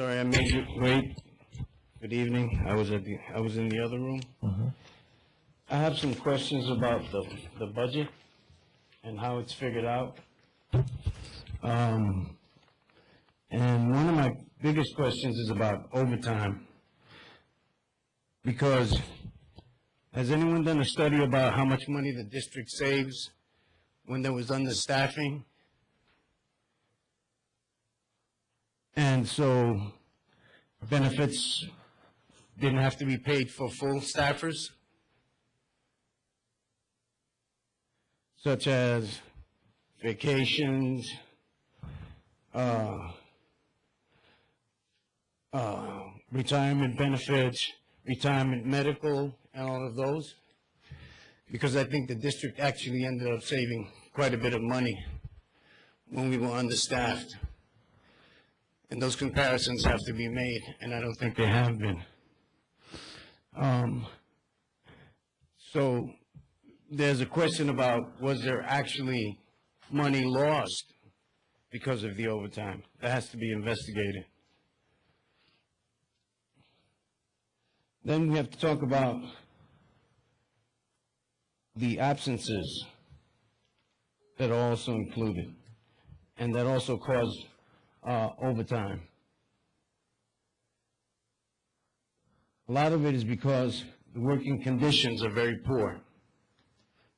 Sorry, I made you wait. Good evening. I was in the other room. I have some questions about the budget and how it's figured out. And one of my biggest questions is about overtime. Because has anyone done a study about how much money the district saves when there was understaffing? And so benefits didn't have to be paid for full staffers, such as vacations, retirement benefits, retirement medical, and all of those. Because I think the district actually ended up saving quite a bit of money when we were understaffed. And those comparisons have to be made, and I don't think they have been. So there's a question about, was there actually money lost because of the overtime? That has to be investigated. Then we have to talk about the absences that are also included and that also cause overtime. A lot of it is because the working conditions are very poor.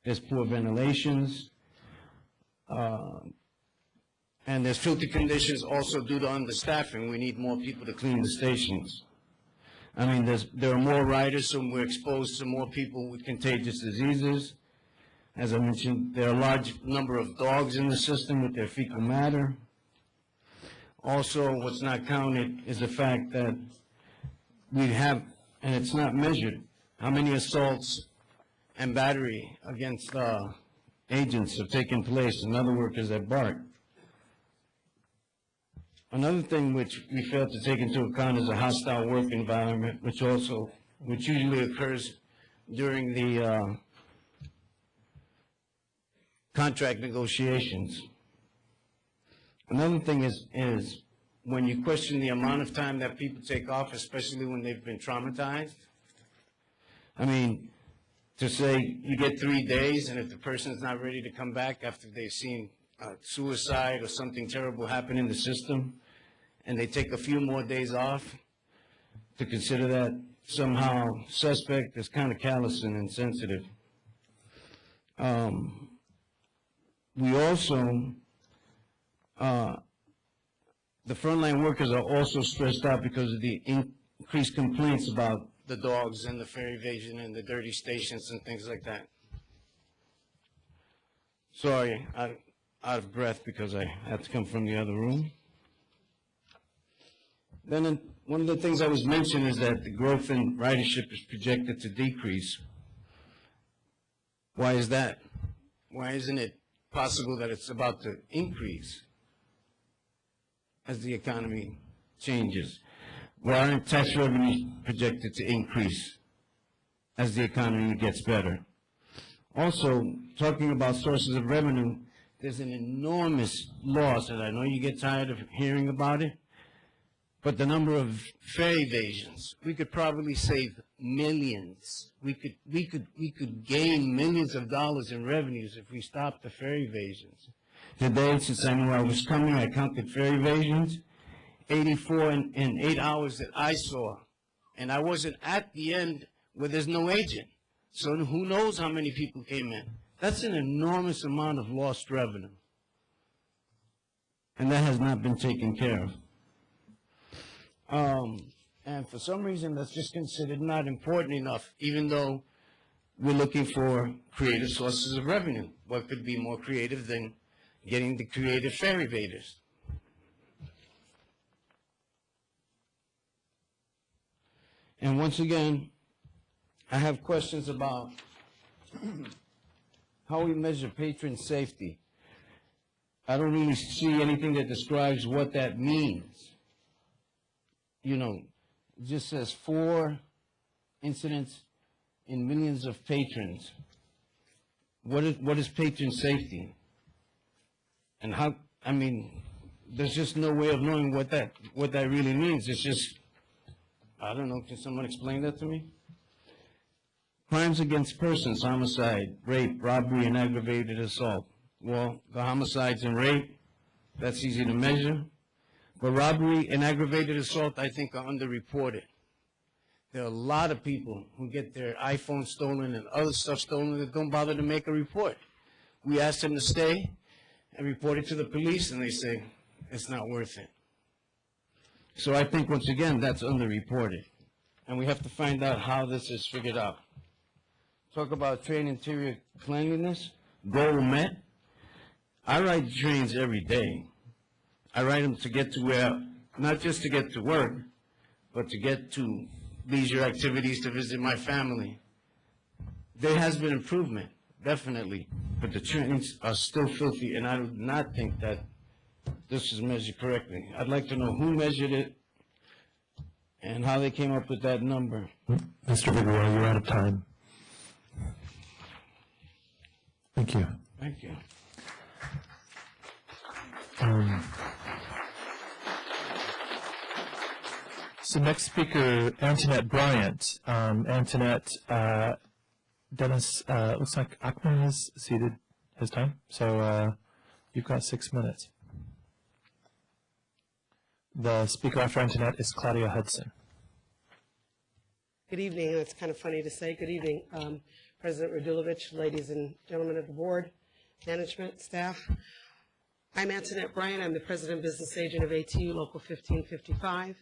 There's poor ventilations, and there's filthy conditions also due to understaffing. We need more people to clean the stations. I mean, there are more riders, so we're exposed to more people with contagious diseases. As I mentioned, there are a large number of dogs in the system with their fecal matter. Also, what's not counted is the fact that we have, and it's not measured, how many assaults and battery against agents have taken place and other workers at Bart. Another thing which we fail to take into account is a hostile work environment, which usually occurs during the contract negotiations. Another thing is when you question the amount of time that people take off, especially when they've been traumatized. I mean, to say you get 3 days, and if the person's not ready to come back after they've seen suicide or something terrible happen in the system, and they take a few more days off, to consider that somehow suspect is kind of callous and insensitive. We also, the frontline workers are also stressed out because of the increased complaints about the dogs and the fare evasion and the dirty stations and things like that. Sorry, I'm out of breath because I had to come from the other room. Then one of the things I was mentioning is that the growth in ridership is projected to decrease. Why is that? Why isn't it possible that it's about to increase as the economy changes? Why aren't tax revenues projected to increase as the economy gets better? Also, talking about sources of revenue, there's an enormous loss, and I know you get tired of hearing about it, but the number of fare evasions, we could probably save millions. We could gain millions of dollars in revenues if we stopped the fare evasions. Today, since I knew I was coming, I counted fare evasions, 84 in 8 hours that I saw. And I wasn't at the end where there's no agent. So who knows how many people came in. That's an enormous amount of lost revenue. And that has not been taken care of. And for some reason, that's just considered not important enough, even though we're looking for creative sources of revenue. What could be more creative than getting the creative fare evaders? And once again, I have questions about how we measure patron safety. I don't really see anything that describes what that means. You know, it just says 4 incidents in millions of patrons. What is patron safety? And how, I mean, there's just no way of knowing what that really means. It's just, I don't know, can someone explain that to me? Crimes against persons, homicide, rape, robbery, and aggravated assault. Well, the homicides and rape, that's easy to measure. But robbery and aggravated assault, I think, are underreported. There are a lot of people who get their iPhone stolen and other stuff stolen that don't bother to make a report. We ask them to stay and report it to the police, and they say, it's not worth it. So I think, once again, that's underreported. And we have to find out how this is figured out. Talk about train interior cleanliness, goal met. I ride trains every day. I ride them to get to where, not just to get to work, but to get to leisure activities, to visit my family. There has been improvement, definitely, but the trains are still filthy, and I do not think that this is measured correctly. I'd like to know who measured it and how they came up with that number. Mr. Figueroa, you're out of time. Thank you. Thank you. So next speaker, Antoinette Bryant. Antoinette, Dennis, looks like Akman has ceded his time, so you've got 6 minutes. The speaker after Antoinette is Claudia Hudson. Good evening. It's kind of funny to say good evening, President Radulovich, ladies and gentlemen of the board, management, staff. I'm Antoinette Bryant. I'm the President Business Agent of ATU Local 1555.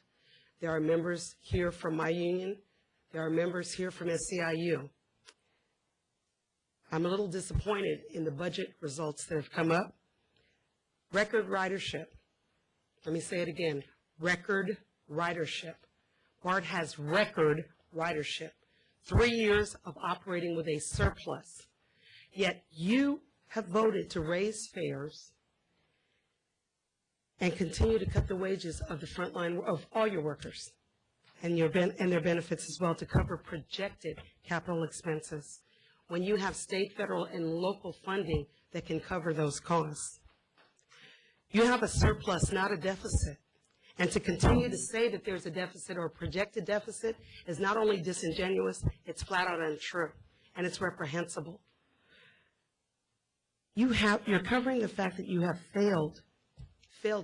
There are members here from my union. There are members here from SEIU. I'm a little disappointed in the budget results that have come up. Record ridership. Let me say it again. Record ridership. Bart has record ridership. 3 years of operating with a surplus. Yet you have voted to raise fares and continue to cut the wages of the front line of all your workers and their benefits as well to cover projected capital expenses when you have state, federal, and local funding that can cover those costs. You have a surplus, not a deficit. And to continue to say that there's a deficit or a projected deficit is not only disingenuous, it's flat out untrue, and it's reprehensible. You're covering the fact that you have failed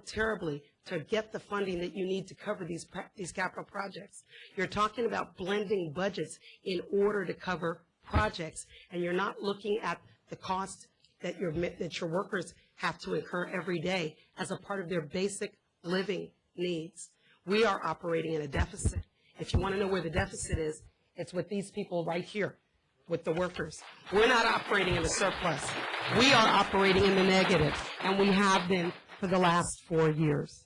terribly to get the funding that you need to cover these capital projects. You're talking about blending budgets in order to cover projects, and you're not looking at the cost that your workers have to incur every day as a part of their basic living needs. We are operating in a deficit. If you want to know where the deficit is, it's with these people right here, with the workers. We're not operating in a surplus. We are operating in the negative, and we have been for the last 4 years.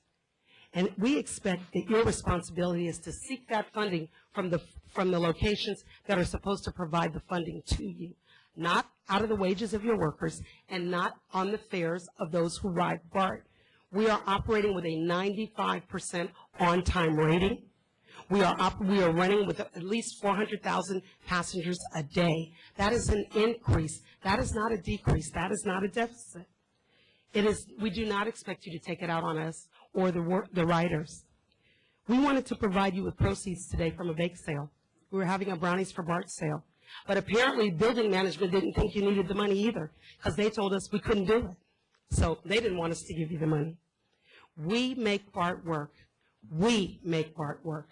And we expect that your responsibility is to seek that funding from the locations that are supposed to provide the funding to you, not out of the wages of your workers and not on the fares of those who ride BART. We are operating with a 95% on-time rating. We are running with at least 400,000 passengers a day. That is an increase. That is not a decrease. That is not a deficit. We do not expect you to take it out on us or the riders. We wanted to provide you with proceeds today from a bake sale. We were having a Brownies for Bart sale. But apparently building management didn't think you needed the money either, because they told us we couldn't do it. So they didn't want us to give you the money. We make BART work. We make BART work.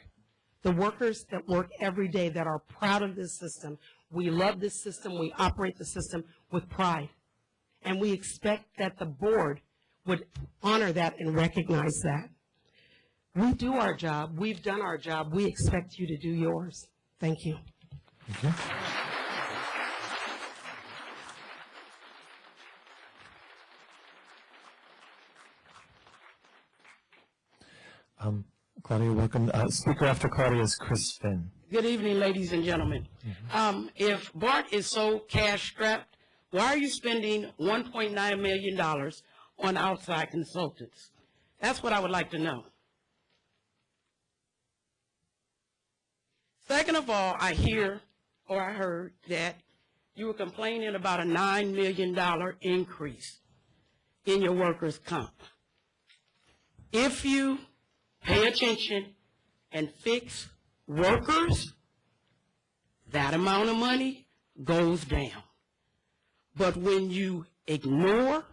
The workers that work every day that are proud of this system, we love this system, we operate the system with pride. And we expect that the board would honor that and recognize that. We do our job. We've done our job. We expect you to do yours. Thank you. Thank you. Claudia, welcome. Speaker after Claudia is Chris Finn. Good evening, ladies and gentlemen. If BART is so cash-strapped, why are you spending $1.9 million on outside consultants? That's what I would like to know. Second of all, I heard that you were complaining about a $9 million increase in your workers' comp. If you pay attention and fix workers, that amount of money goes down. But when you ignore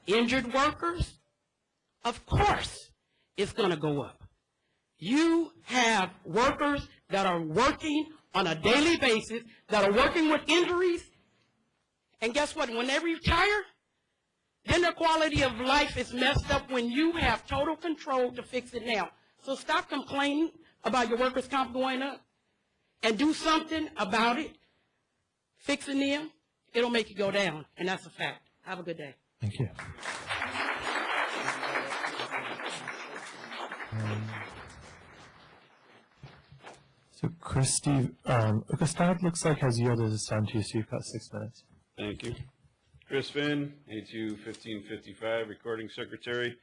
injured workers, of course it's going to go up. You have workers that are working on a daily basis, that are working with injuries, and guess what? When they retire, then their quality of life is messed up when you have total control to fix it now. So stop complaining about your workers' comp going up and do something about it. Fixing them, it'll make it go down, and that's a fact. Have a good day. Thank you. So Christy, Gustave looks like has yielded his time to you, so you've got 6 minutes. Thank you. Chris Finn, A2 1555, recording secretary.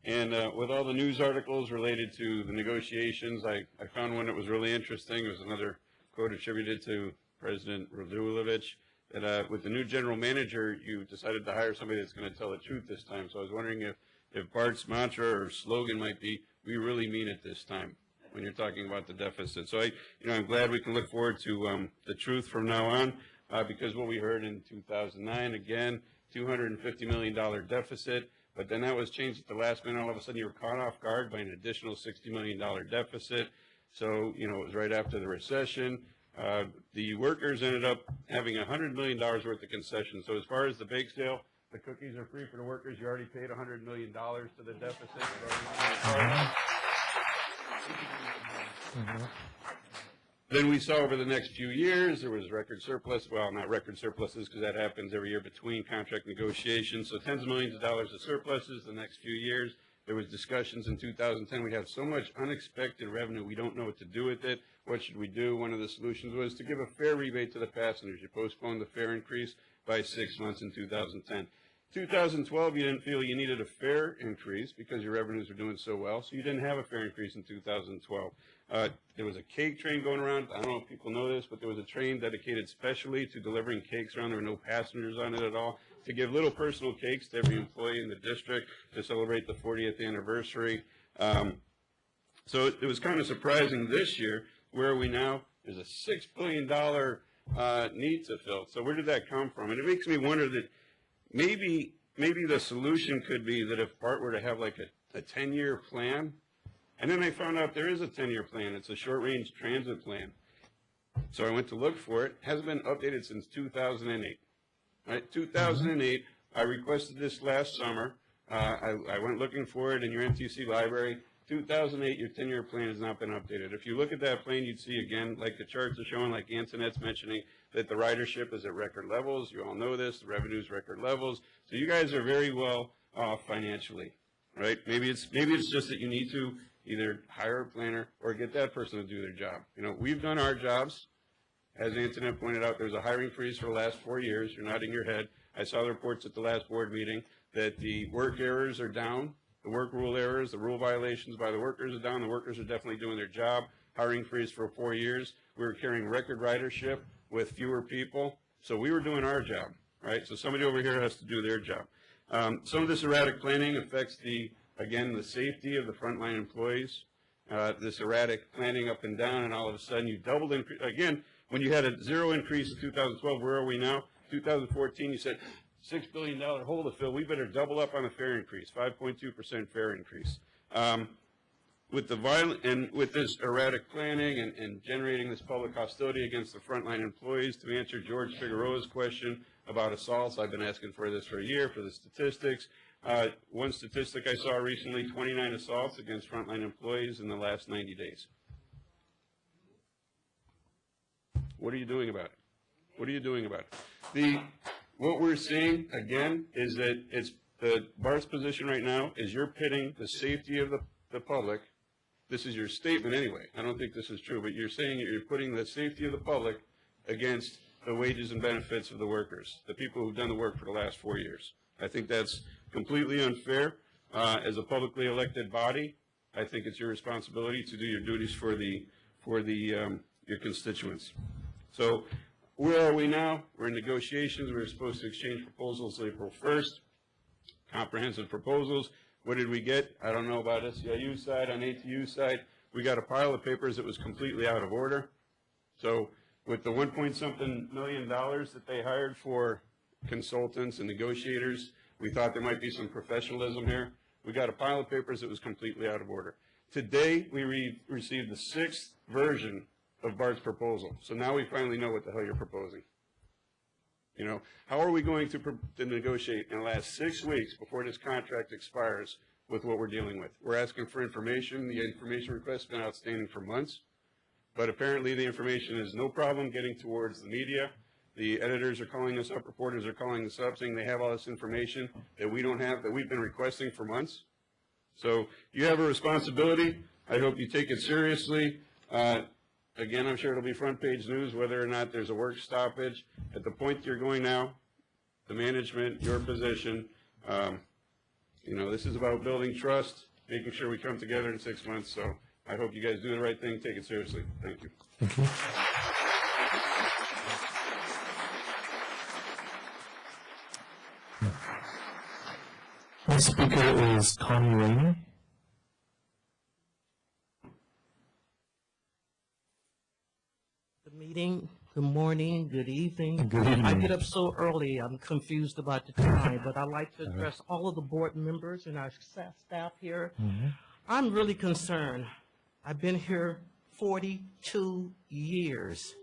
And with all the news articles related to the negotiations, I found one that was really interesting. It was another quote attributed to President Radulovic, that with the new general manager, you decided to hire somebody that's going to tell the truth this time. So I was wondering if Bart's mantra or slogan might be, we really mean it this time, when you're talking about the deficit. So I'm glad we can look forward to the truth from now on, because what we heard in 2009, again, $250 million deficit, but then that was changed at the last minute. All of a sudden, you were caught off guard by an additional $60 million deficit. So, it was right after the recession. The workers ended up having $100 million worth of concessions. So as far as the bake sale, the cookies are free for the workers. You already paid $100 million to the deficit. Then we saw over the next few years, there was record surplus. Well, not record surpluses, because that happens every year between contract negotiations. So tens of millions of dollars of surpluses the next few years. There was discussions in 2010. We have so much unexpected revenue, we don't know what to do with it. What should we do? One of the solutions was to give a fair rebate to the passengers. You postponed the fare increase by 6 months in 2010. 2012, you didn't feel you needed a fare increase because your revenues were doing so well, so you didn't have a fare increase in 2012. There was a cake train going around. I don't know if people know this, but there was a train dedicated specially to delivering cakes around. There were no passengers on it at all, to give little personal cakes to every employee in the district to celebrate the 40th anniversary. So it was kind of surprising this year. Where are we now? There's a $6 billion need to fill. So where did that come from? And it makes me wonder that maybe the solution could be that if Bart were to have like a 10-year plan, and then I found out there is a 10-year plan. It's a short-range transit plan. So I went to look for it. It hasn't been updated since 2008. Right? 2008, I requested this last summer. I went looking for it in your MTC library. 2008, your 10-year plan has not been updated. If you look at that plan, you'd see, again, like the charts are showing, like Antoinette's mentioning, that the ridership is at record levels. You all know this. The revenue's record levels. So you guys are very well off financially, right? Maybe it's just that you need to either hire a planner or get that person to do their job. We've done our jobs. As Antoinette pointed out, there's a hiring freeze for the last 4 years. You're nodding your head. I saw the reports at the last board meeting that the work errors are down. The work rule errors, the rule violations by the workers are down. The workers are definitely doing their job. Hiring freeze for 4 years. We were carrying record ridership with fewer people. So we were doing our job, right? So somebody over here has to do their job. Some of this erratic planning affects the safety of the frontline employees. This erratic planning up and down, and all of a sudden you doubled increase. Again, when you had a zero increase in 2012, where are we now? 2014, you said, $6 billion hole to fill. We better double up on the fare increase, 5.2% fare increase. With this erratic planning and generating this public hostility against the frontline employees, to answer George Figueroa's question about assaults, I've been asking for this for a year, for the statistics. One statistic I saw recently, 29 assaults against frontline employees in the last 90 days. What are you doing about it? What are you doing about it? What we're seeing, again, is that Bart's position right now is you're pitting the safety of the public. This is your statement anyway. I don't think this is true, but you're saying you're putting the safety of the public against the wages and benefits of the workers, the people who've done the work for the last 4 years. I think that's completely unfair. As a publicly elected body, I think it's your responsibility to do your duties for your constituents. So where are we now? We're in negotiations. We were supposed to exchange proposals April 1st, comprehensive proposals. What did we get? I don't know about SEIU side, on ATU side. We got a pile of papers that was completely out of order. So with the 1-point-something million that they hired for consultants and negotiators, we thought there might be some professionalism here. We got a pile of papers that was completely out of order. Today, we received the 6th version of Bart's proposal. So now we finally know what the hell you're proposing. You know, how are we going to negotiate in the last 6 weeks before this contract expires with what we're dealing with? We're asking for information. The information request has been outstanding for months, but apparently the information is no problem getting towards the media. The editors are calling us up, reporters are calling us up, saying they have all this information that we don't have, that we've been requesting for months. So you have a responsibility. I hope you take it seriously. Again, I'm sure it'll be front page news whether or not there's a work stoppage. At the point you're going now, the management, your position, you know, this is about building trust, making sure we come together in 6 months. So I hope you guys do the right thing, take it seriously. Thank you. Thank you. Next speaker is Connie Rainey. Good meeting, good morning, good evening. Good evening. I get up so early, I'm confused about the time, but I'd like to address all of the board members and our staff here. I'm really concerned. I've been here 42 years,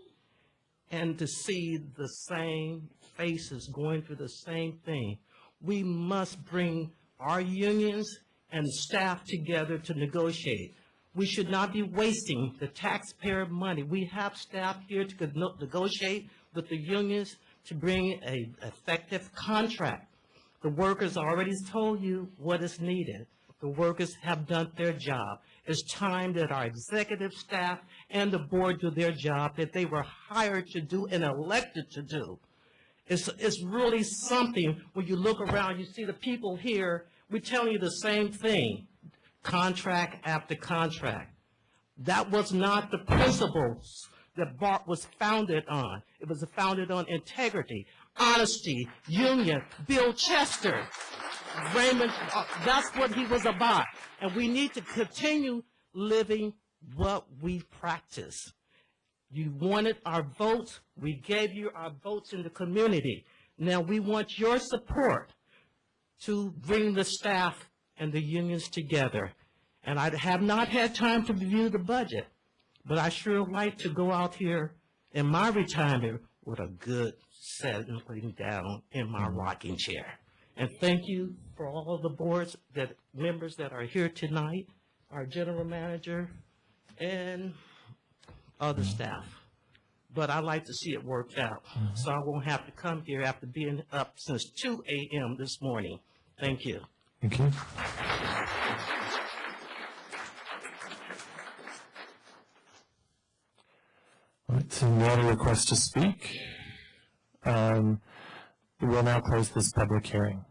and to see the same faces going through the same thing. We must bring our unions and staff together to negotiate. We should not be wasting the taxpayer money. We have staff here to negotiate with the unions to bring an effective contract. The workers already told you what is needed. The workers have done their job. It's time that our executive staff and the board do their job that they were hired to do and elected to do. It's really something when you look around, you see the people here, we're telling you the same thing. Contract after contract. That was not the principles that Bart was founded on. It was founded on integrity, honesty, union, Bill Chester, Raymond, that's what he was about. And we need to continue living what we practice. You wanted our votes, we gave you our votes in the community. Now we want your support to bring the staff and the unions together. And I have not had time to review the budget, but I sure like to go out here in my retirement with a good settling down in my rocking chair. And thank you for all of the boards members that are here tonight, our general manager, and other staff. But I like to see it worked out, so I won't have to come here after being up since 2 a.m. this morning. Thank you. Thank you. All right, so no other requests to speak. We will now close this public hearing.